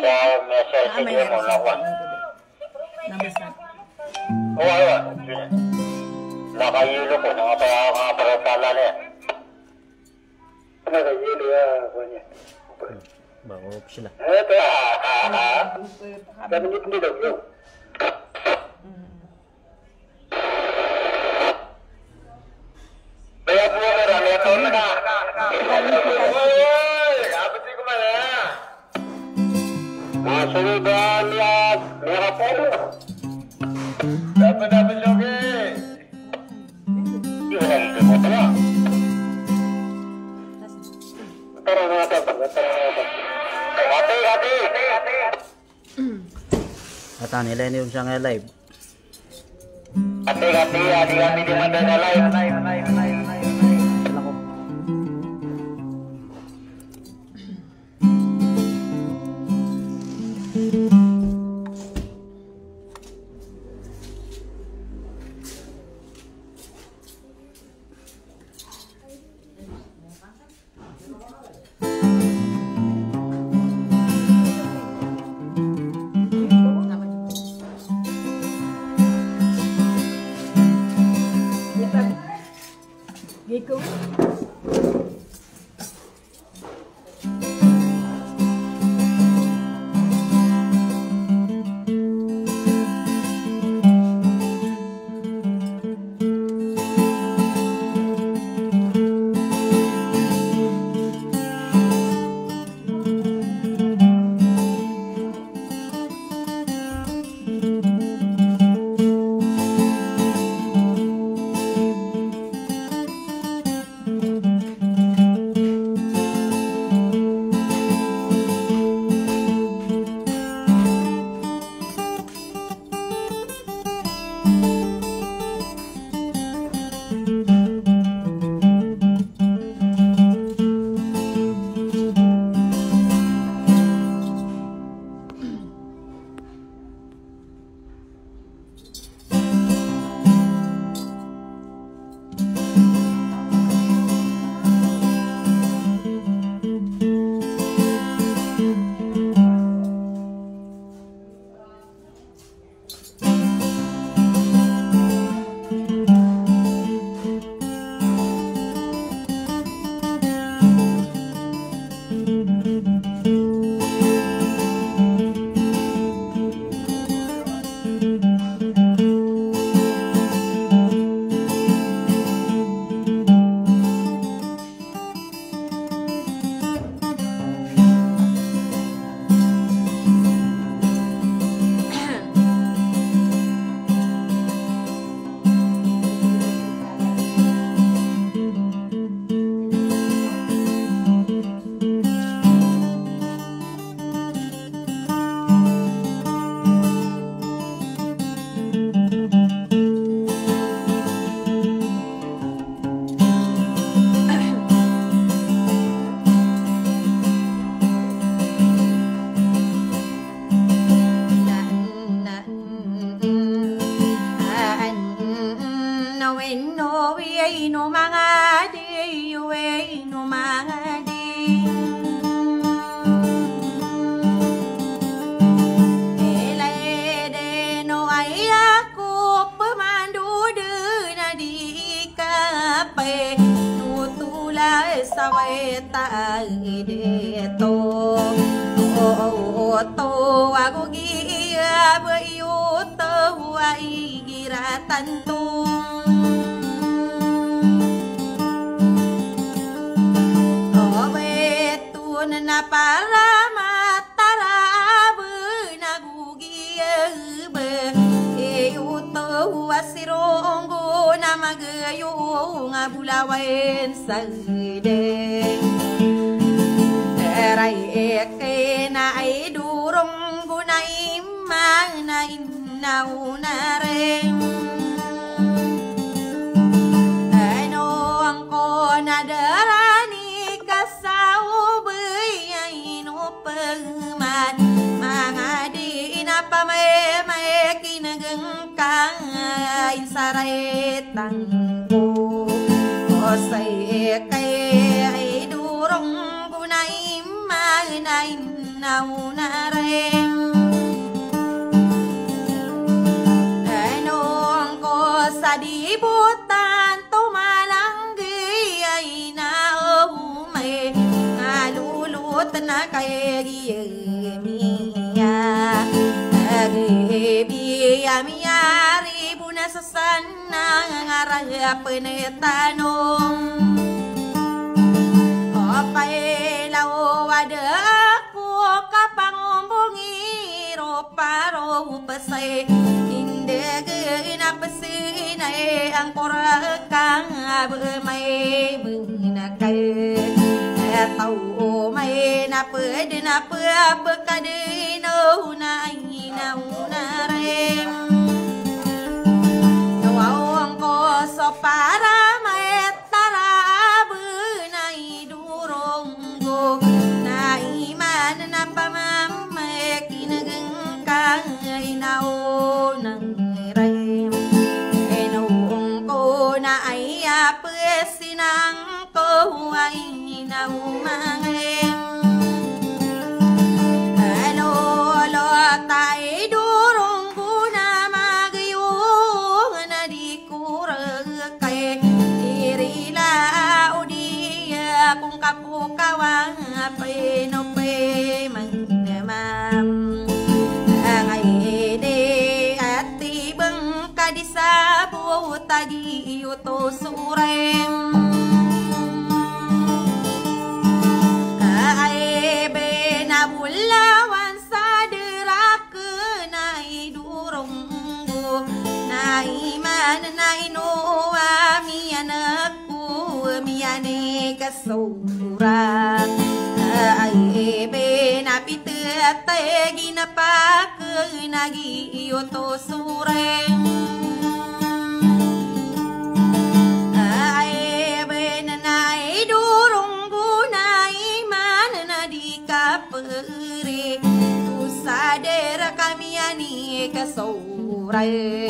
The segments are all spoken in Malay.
May nabasa. Oo. Nakahilo ko. Nakaparasala na yan. Nakahilo ako niya. Bago sila. Ito. Ganit nila yun. Kaya po na rin. Ito na ka. Kapit ko man na. Masunugan yan. Meron po. Dapat logi. Yun mo tala. Tara natin. Hati. Ata nila yung siyang live. Hati di mana na live. Gigo. Dibutan tumalanggi ay naumay ngalulot na kay miya biya miya ribu na sa sana ngarap na tanong opay lao ada ko kapangumbungi roparo pasay Inapasin ay ang korakang may bunakay tao may napad na pagkadino na rin nawawang ko so para may tarabu na iduronggo na iman na pamamay kinagang kang inaunang Sinang ko ay naumangin Lolo tay durong ko na magayong na di kurakay Irila o diya kung kapukawang pinupay mangamam Ngayde at tibang kadisabo tagi yuto sureng Bulawan sa derak na iduronggo na iman na inuwa miyanakku miyane kasurang ay benapite ginapak nagiyoto sureng ay benanay duronggo na iman na di kapere usadera kami ani kasuray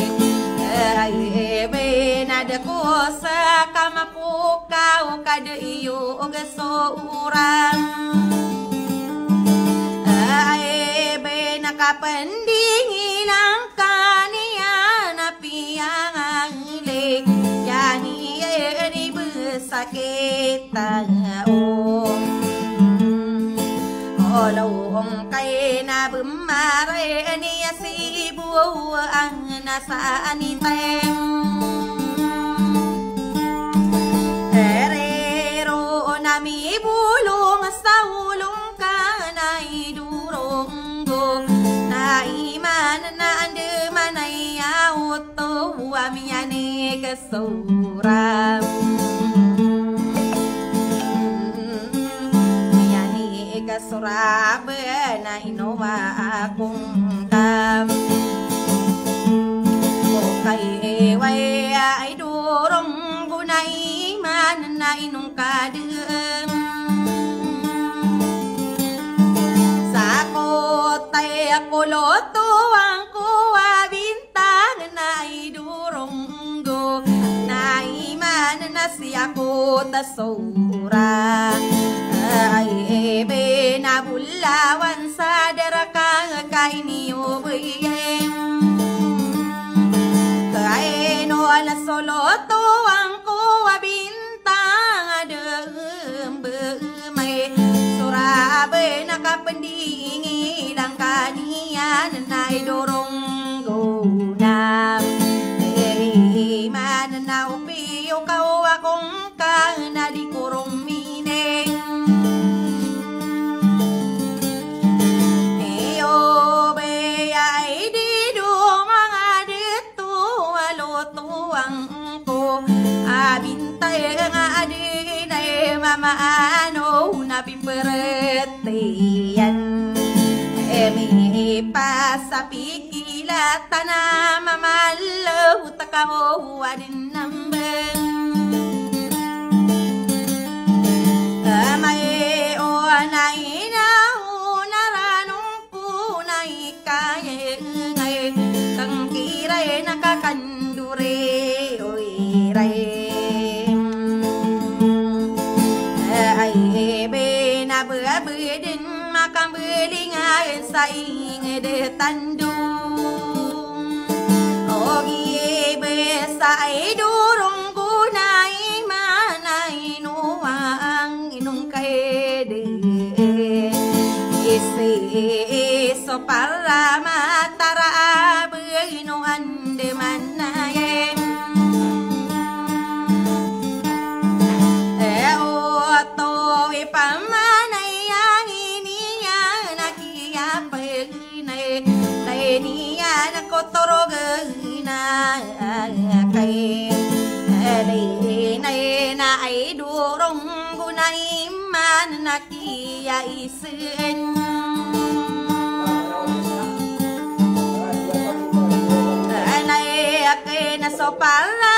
ay benada ko sa kamapukaw kada iyo gasurang ay benakapandingin ang kaniya na piyang leg yani ni besakit tao Olong kay na bumare niya si buo ang nasa anitem Herero nami bulong sa ulong ka na iduronggo na iman na andeman ay auto amiyane kasuram Surabe na inowa akong kam Kay way ay durong gunay man na inong kadem Sa kotay kuloto ang kuwa bintang na idurong go Na iman na siya ko tasura ay benabulawan sa darakang kay niyo bayeng kay no ala soloto ang kuwa bintang adembe may surabe nakapendingi lang kaniya na idorong gunam man na upiyo kau akong ka na di kurong Maano na piperetian Emi pasa pikilata na mamalo Takao adin nambeng May o na inaw naranong ko na ikaye Ngay kang kiray nakakandure Oy ray ay benababidin belingan saing de tandung ogi besai durung gunai manai nuang inung kaede isi so para matara beinu ande manaye to pamanay ang iniya nakiya penay tay niya nakotorog na kay nay na ay durong gunay man nakiya isen nay kay nasopala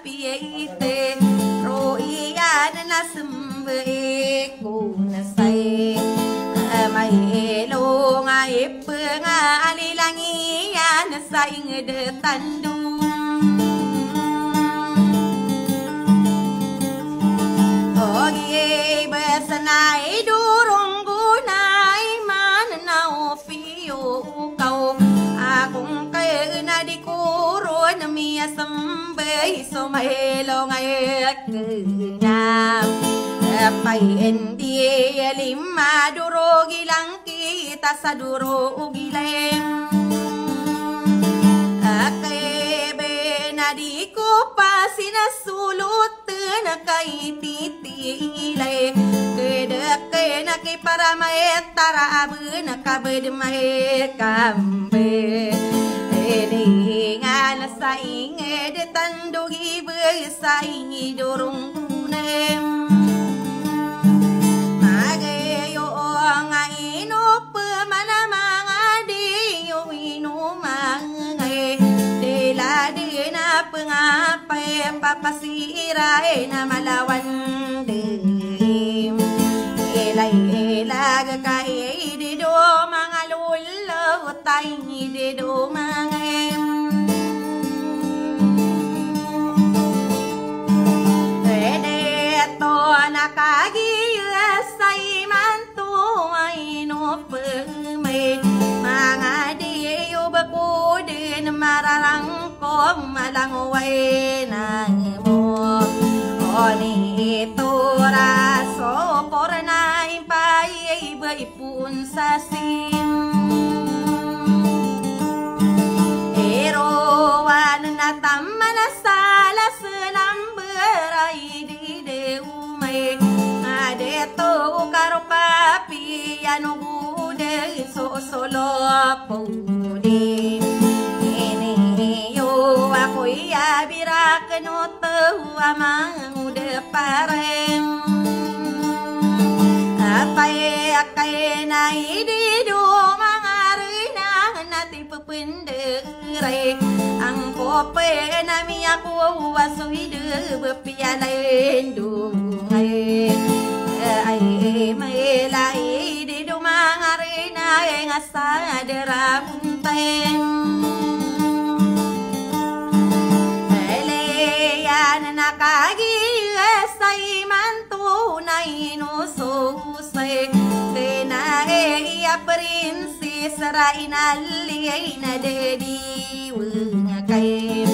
piete ro iyan na sumbe ko na say may lo nga ipenga alilang iyan sa ingde tandung ogi besanay durong gunay man na ofiyo kau akong kay na di kuro na miya so may lo ngay kanya paindi lima durugi lang kita sa durugi lem akebe na di ko pa sinasulot na kay titilay kedeke na kay para may tarabu na kabed may kambe nga sa inged tandugi sa ingi durung kunem magayo nga inup manamanga diyo inumangay dila di na pangapay papasiray na malawan dim ilay-ilag kay dido mga lulo tayo dido mga nakagiyas say manto ay nopemay mga diyo bakudin mararangkong malangway ng mo o nito raso por na impay iba-ipun sa sim eroan na tama na salas ng beray di deumay adeto karo papi ano bude so solo pudi ini yo ako iabira kano to amang ude parem apay akay na idido mga rinang natin pupinderay ang kope na miya ko wasuide bepialain dungay ay may lai di dumangari na nga sa derapunten eleyan nakagilas ay mantunay nususay tenae iya prinsis rainali ay nadediwang kay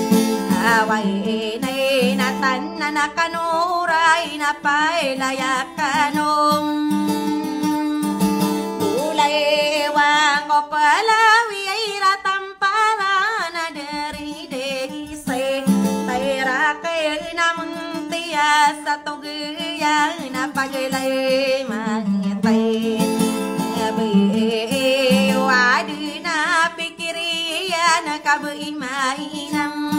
away nay natan na nakanuray na pailayakanong ulay wang ko palawi ay ratampara na deri-deri tayra kay namang tiya sa tugya na paglay mangitay wadi na pikiriya na kabuimainam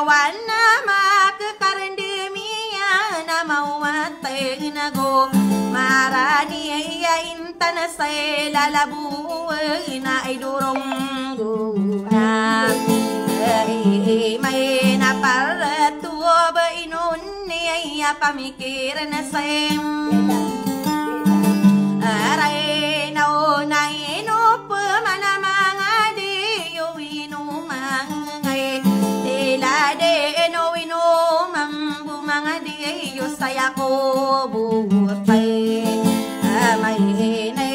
wana makakarandemiya na mawatay na go marani ay intan sa lalabuay na ay durong guna ay may naparatuwa ba inun ay pamikir na sem aray na unay inup manamanga diyo inumangay ade no ino mambuma di yo saya ko butai mai ne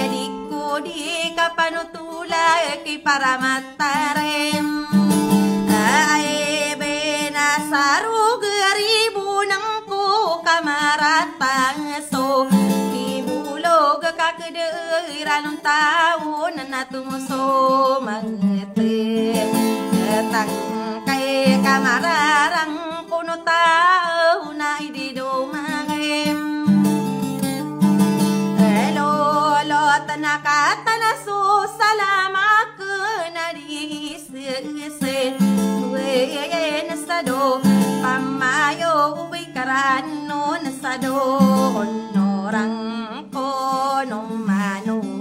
di ko di kapanutula ki para matarem ai bena saru geribu nang ko kamarata so ibulog kakderan taun natung so mangete tang kai kamararang kuno tau nai di do magem lo lo tanaka tanasu salama na di se we nasado pamayo wikaran no nasado onorang ko no manun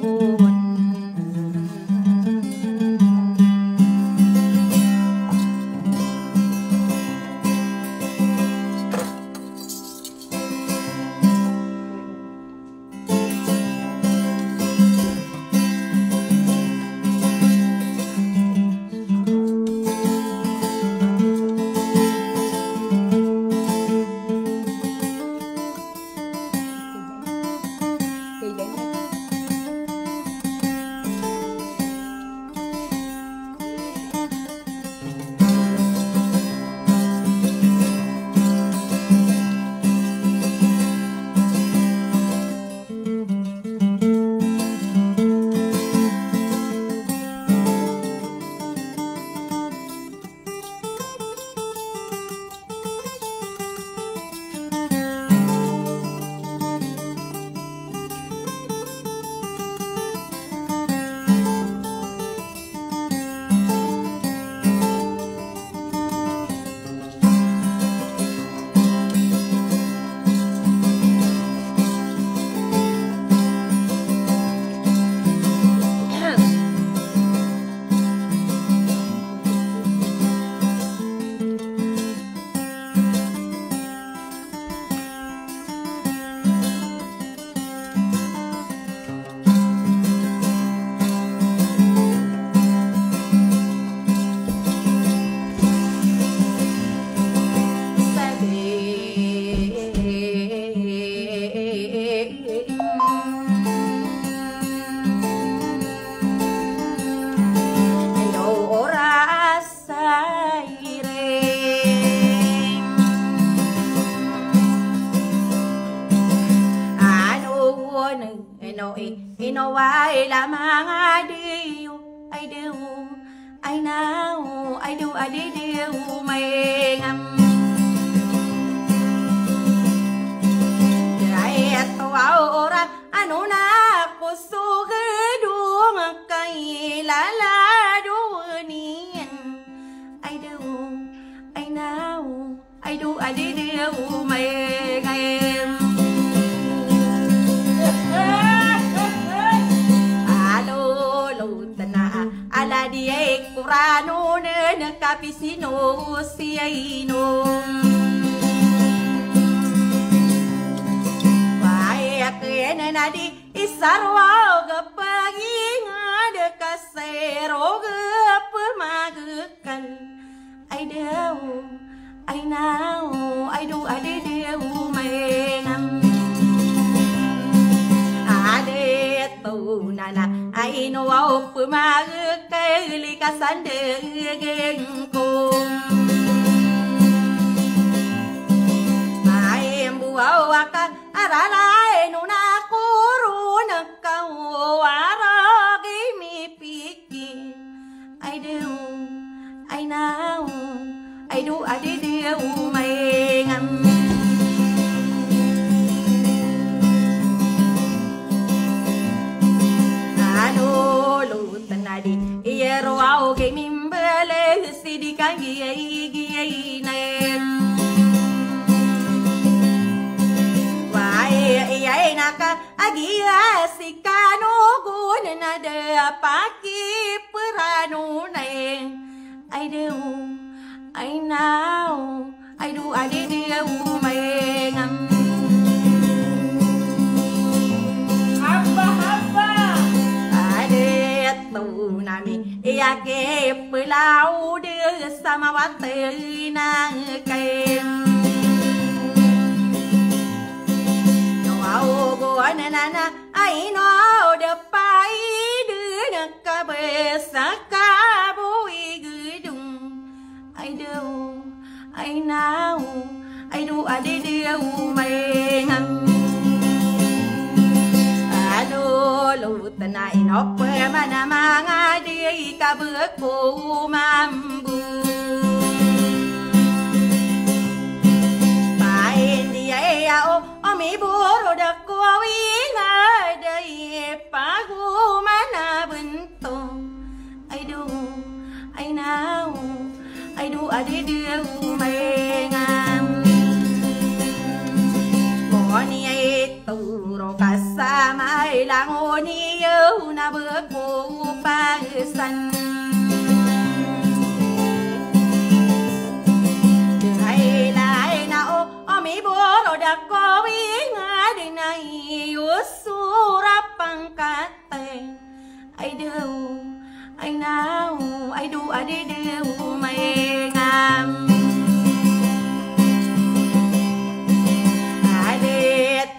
Inowai la mga diyo ay diyo ay now ay do adi diyo may ngam ay eto ora ano na kusugedung kay lalado niyan ay diyo ay now ay do adi diyo may ngam ala diay kurano na nakapisino siyayno payak na nadi isarwa gapagingad kasero gapamagkal ay daw ay now ay do adi daw mayngam nana ay no au pumagkay likasan degeng ko ay buaw aka aralay no na kurun kau aragi mi piki ay deu ay now ay do adi deu may ngam tanadi iyero au ke mimbele sidikan giai nem wae ai naka agia sikano gun nada paki peranu neng ai deu ai now ai du adi deu mengam tu nami ia ke pelau de sama wate nang kem manana ai no de pai đưa ca bê sa ca bui gửi đùng ai đâu ai nào ai đu à đi điêu mày ngâm à đu lụt này nó quê mà na mang ai đi ca bước cô mam bu bài đi ai ao mi bố rồi đặc cô ý ngài đây pa gu mà na bên tô ai đu ai nào ai đu à đi điêu mày ngâm ni ai tu ro kasa mai lang oni eu na bước cô pa san ai lại na o mi bo ro da ko wi nga di nai usura pangkate ai đâu ai nào ai du a đi điêu mày ngam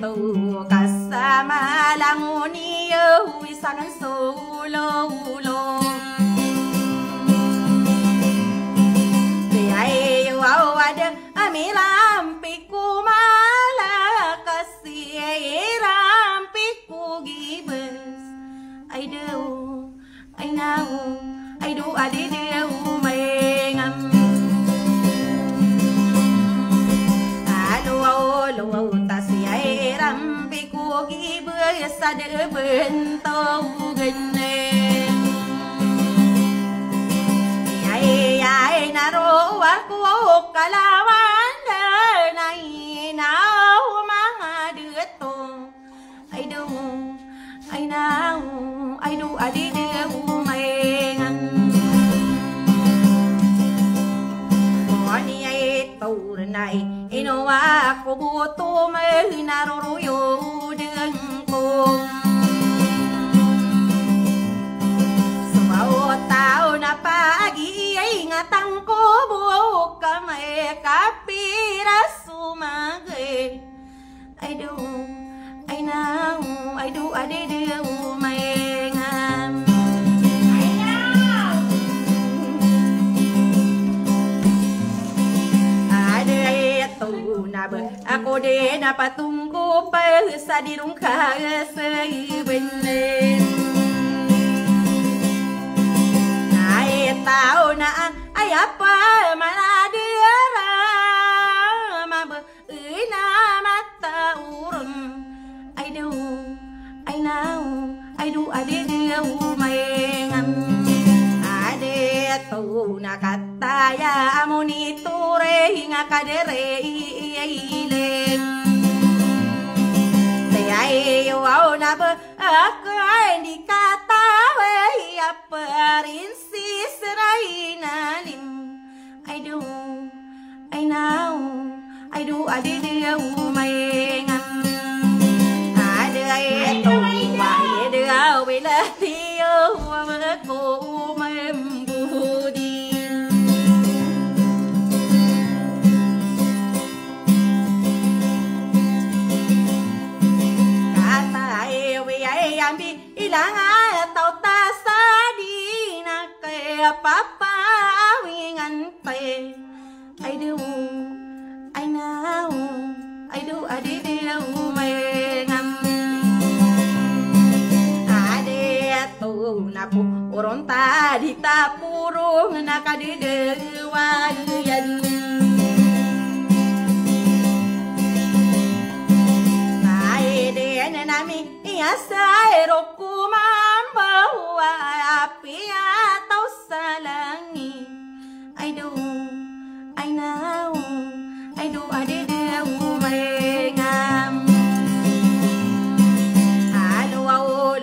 tu kasama langoni wisangan solo lo ai wow ada amilam piku mala kasih ram piku gibes ai đâu ai nào ai du adi đâu mày ngam lo ta si ram bi cô gi bơi sa đỡ bên tàu gần nè ai na ro wa cô cả la van này nào mang đứa to ai đâu ai nào ai đâu ai đi đâu mày ngăn ni ai tàu này ino aku butuh menaruyo dengkung Sebab tahu na pagi ay ngatang ko buka may kapira sumagay ay do ay now ay do ade do may ngam aku de na patungku pa sa dirung ka sa ibenen ai tao na ai apa mana dia ma be na mata urun ai do ai now ai do ade dia mai ngam ade tu na kata ya amuni ture hinga kadere ilem ai au na be aku ai di kata we apa rinsi serai nalim ai do ai now ai do ade dia mai ngam ade ai tu mai de au be la tio wa ko mem budi ambi ilang tau ta sa di na kaya papa wingan pe ai do ai now ai do ade dia mai ngam ade tu na pu oron ta di ta purung na ka de wa yan ade na nami sai roku membawa api atau salangi I do I know I do ade dia umengam ado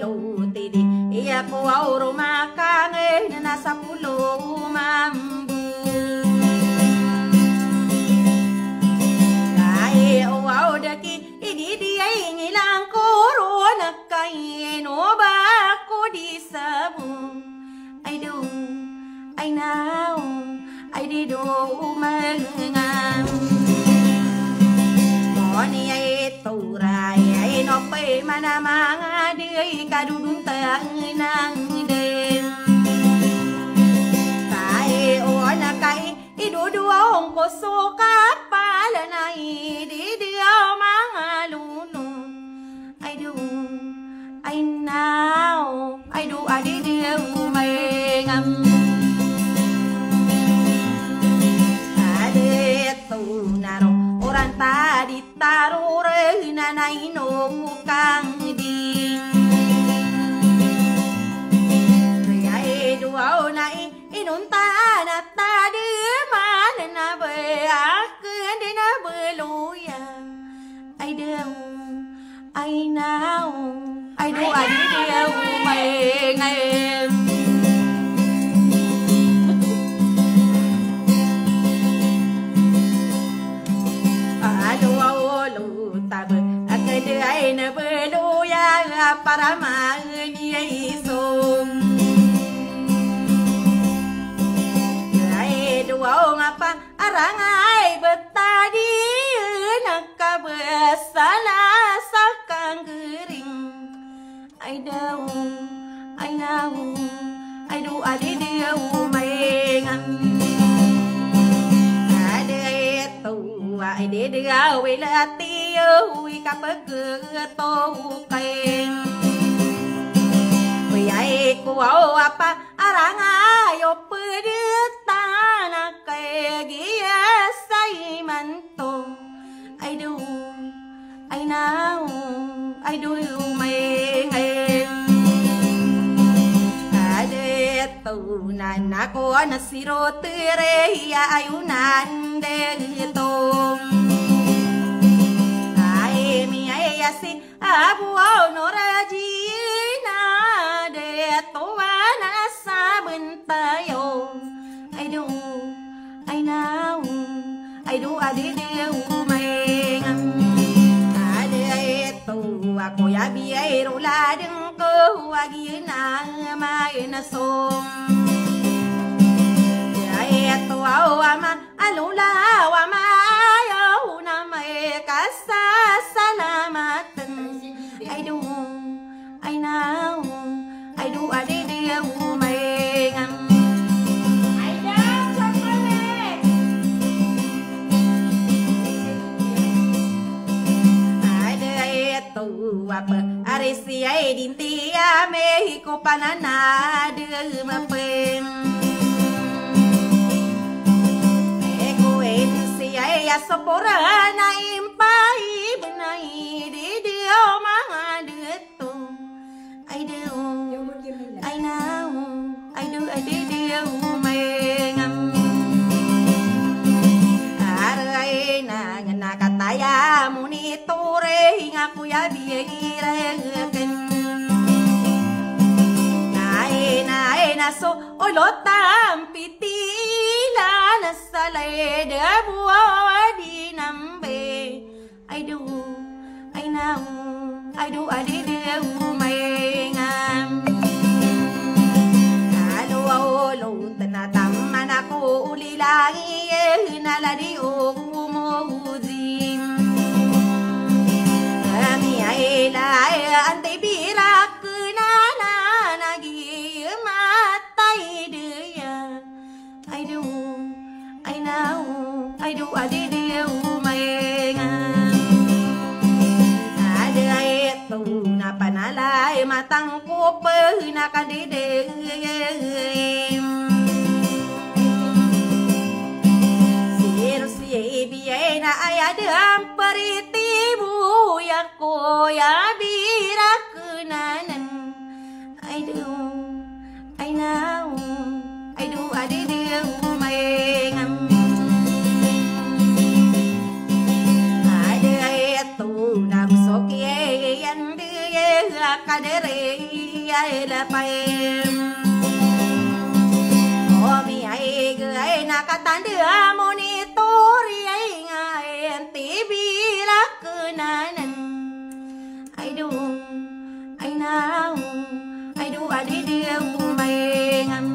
lo tidi ia ko rumah kange na sa pulo mambu ai o daki ini dia ngilang corona kaino ba ko di sabun I do I know I did umengam ni ai tu rai ai no pe mana dudun nang dem kai ona kai idudu ong ko suka pala nai di dia mangalunu I do I now I do adi dia umay ngam ade tu naro orang tadi taruh nanai no kang di ai do au nai inun ta na ta de mana na be ak de na be luya ai de ai now ai do adi dia umay ngai ai na belu ya para mani isom ai dua ngapa arang ai betadi nak besala sakang gering ai dau ai nau ai du adi dia umengan ade tu ai de dia welati ui cặp cửa tô kèn ui ai cô áo apa arang ayo pedut tanah kayak gia say manto ai do ai now ai do mày ade tu nan aku nasiro tere ya ayunan de tom si abu no rajina de toana sabentayo I do I now I do adi de umeng ade tu aku ya biero ladeng ko agina mai na som ya tu au ama alula wa ma yo na mai kasa salamatan I do I now I do adi dia umengan I dah chocolate ada itu apa arisi ai dintia Mexico panana de mapen eko ensi ai asopora na impai benai di dia mangadetu I do I now I do adi dia umengam arai na ngana kataya muni tore ngaku ya biireken nae na so olotam pitila na salay de buwa di nambe I do I now I do adi dia umengam alo olo tanatam manako ulilangi naladi umuzim ami aila ante birak nana nagi matai dia I do I now I do adi dia umengam panalay matang ko na kadide sir si biye na ayadam paritibu ya ko ya birak nanan I do I now I do adide umengam ada itu nam sokie kadere ai la paem omi ai gai na katande monitori ai ngai tibira kunanan I do I now I do adi dia umengam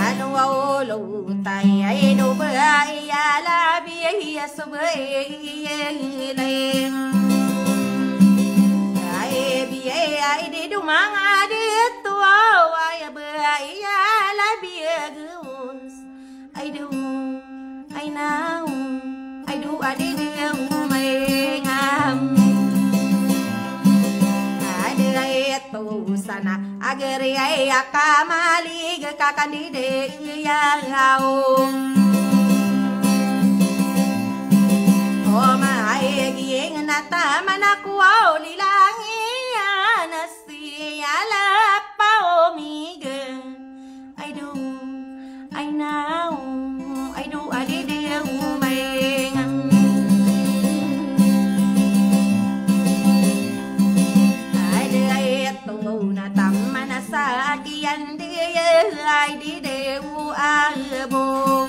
alo olo tai ai do bai ya la bi ya so bai lem ai di du ma na agere ay akamalig kakandide yaw o maayaging nataman ako lilangi nasiyala pa omige I do I know I do adide umay sa kian dia ai di deu album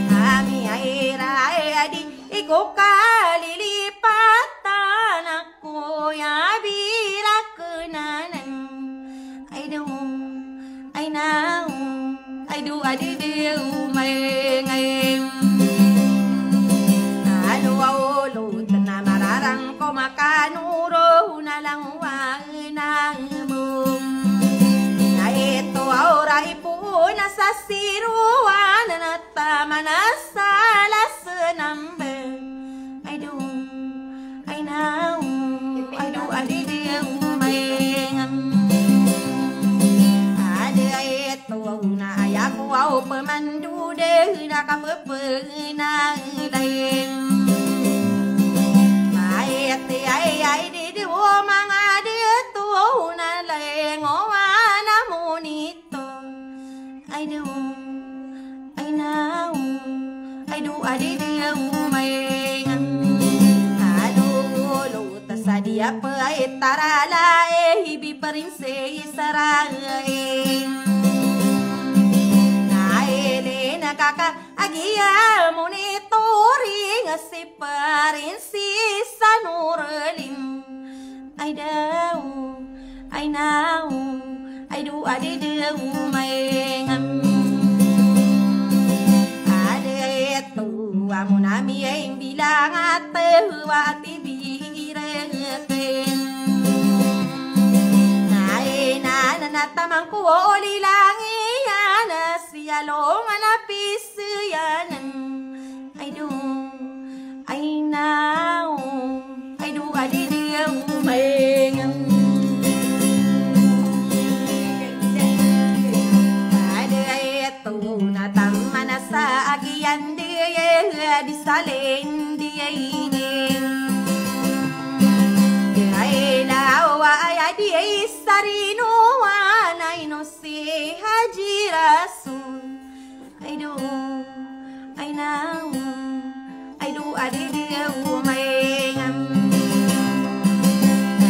ami ai rai di iko kali lipatan aku ya bila kenanan I do I know I do adi deu mai ngai alo alo tanah mararang ko makanuro na lang Aura ipuna sa siruan na tama na sala senambe I do I know I do adide umayang ada ito na ayaku au pemandu de na kapepena lain ayati ay di mga de tu na lain I do, I know, I do, I did umay alo luta sa dia pa ay tarala hibi pa rin sa isaray naile nakakaagiya monitoring si pa rin si sanuralin I do, I know I do adide umay ada itu amunami yang bilang atwa tibireken naina natamang ko lilangi ana sialong anapisiyanan I do I know I do adide umay sa agian dia di salin dia ini ai lawa ai dia sarino anai no si haji rasul I do I know I do adi dia umay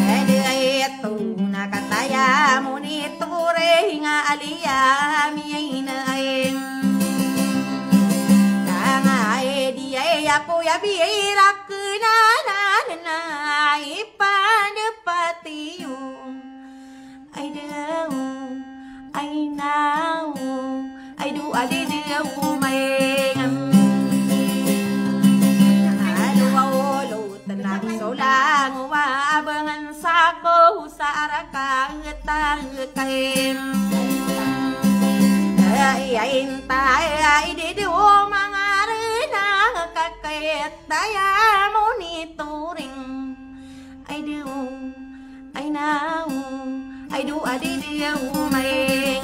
ada itu nakataya monitore nga alia miinain aku ya birak na ipandepatiyo I do I know I do adide umay alo tenang solang wabangan sako sa arakang tangkain ay intay di mga kakayat daya monitoring I do I know I do adide umay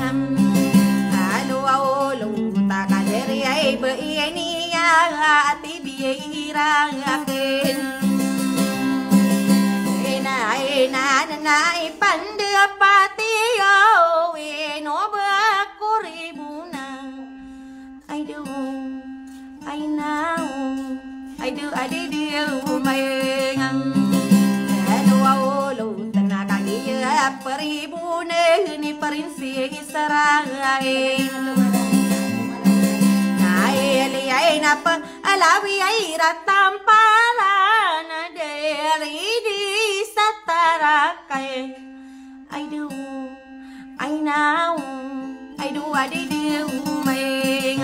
alo alo takaderi ay beini ati biira akin na pandepatiyo eno bakuribuna I do I know I do adide umay alo tanakagiya peribune ni perinsi saray naili ay napa alawi ay ratampara na deri di satarakay I do I know I do adide umay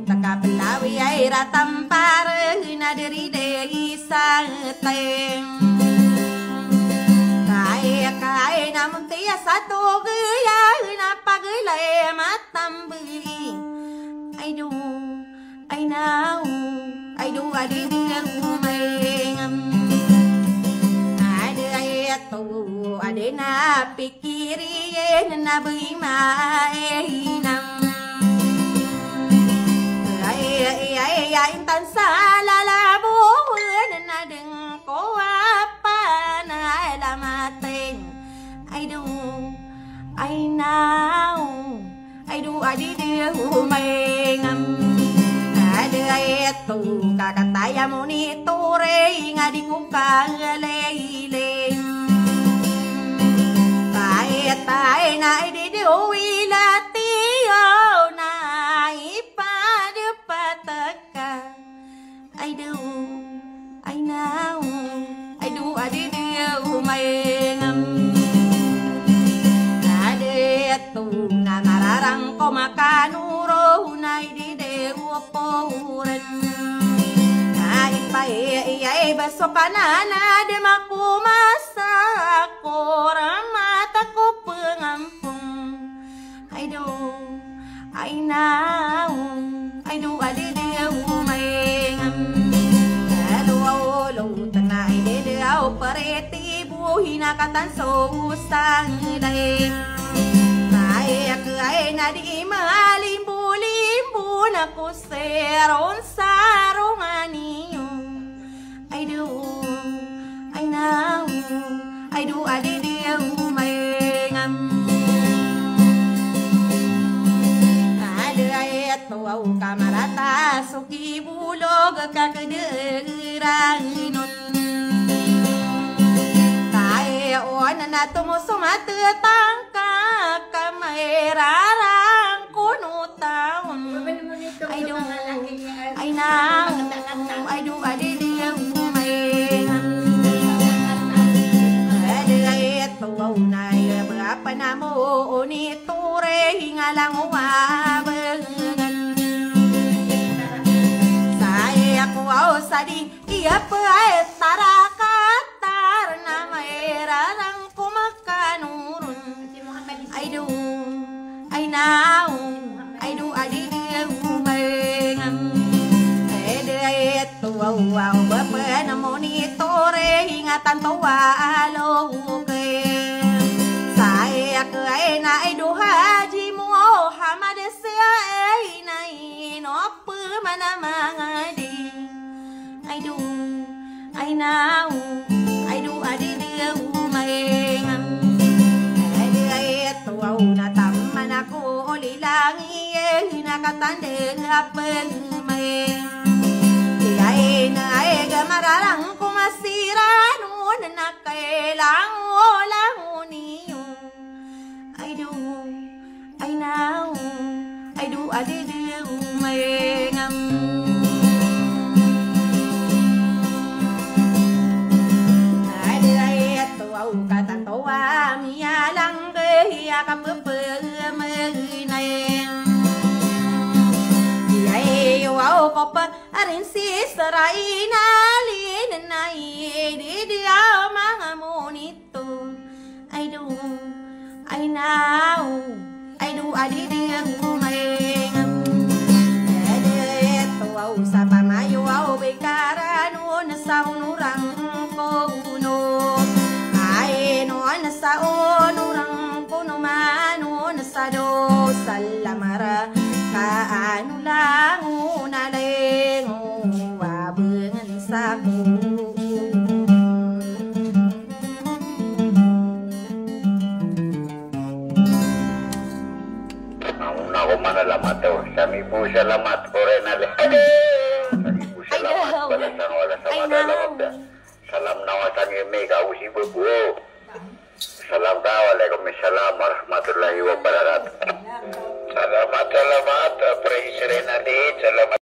takapelawi ay ratampara na diri de isateng kaya namun tiya satu gaya na pagilay matambi I do I know I do adide umay ada ay na pikirin na berimainam. Ay intan sa lalabuan na deng ko apa na lamatin. I do, I know, I do, I did humengam. Ada itu kakataya mo ni tore ngadi ko kagalele. Tay na di uilati o na ipadapataka. I do, I know, I do, I did humengam. Ada itu na mararang ko makanuro na ididewaporan. Ay baso panana de makumasa ko ramata ko pengampung. I do, I know, I do, I did umengam. Alo lo tanay de au pareti buhi na katan so usang dai. Ay na di malimbu na ko seron sarong aniyo. I do, I know, I do, I did umengam. Ada itu au kamarata suki bulog kakederanginun. Tae on na tumusumatu tangka kamerarang kunutaun. I do, I know, I do, I did umengam. Ada itu au na berapa namo ni ture hingalang wabengan. Saya ku au sadi ia pae tarakatar nama erarang ku makanurun. I do, I know, I do, I did umengam. Ada itu au berapa namo ni ture hingatan tua aloke. Saya ke na idu haji Muhammad sai nai no mana mangadi. I do, I know, I do, I did umengam. Ada itu au na taman aku lilangi na katandeng apengmeng. Ay na ay gamararang kumasiran na kailang walang niyo. I do, I know, I do, I did umengam. Ada itu au kata toa mialang kehiya kapepemenay. Ay au kopa arin si serai nalin nai di dia mga monito. I do, I know, I do, I did umengam. Ada itu au sa pamayo au bekaran on sa unurang kuno. Ay no sa unurang kuno manon sa do salamara kaanu lang unaleng wabengan saku. Ako manalamat daw. Sami po salamat ko rin alin. Sami po salamat. Wala sa madalamat. Salam nawatan yung mega usibo po. Salam daw. Waalaikumsalam warahmatullahi wabarakatuh. Salamat. Praise rin alin. Salamat.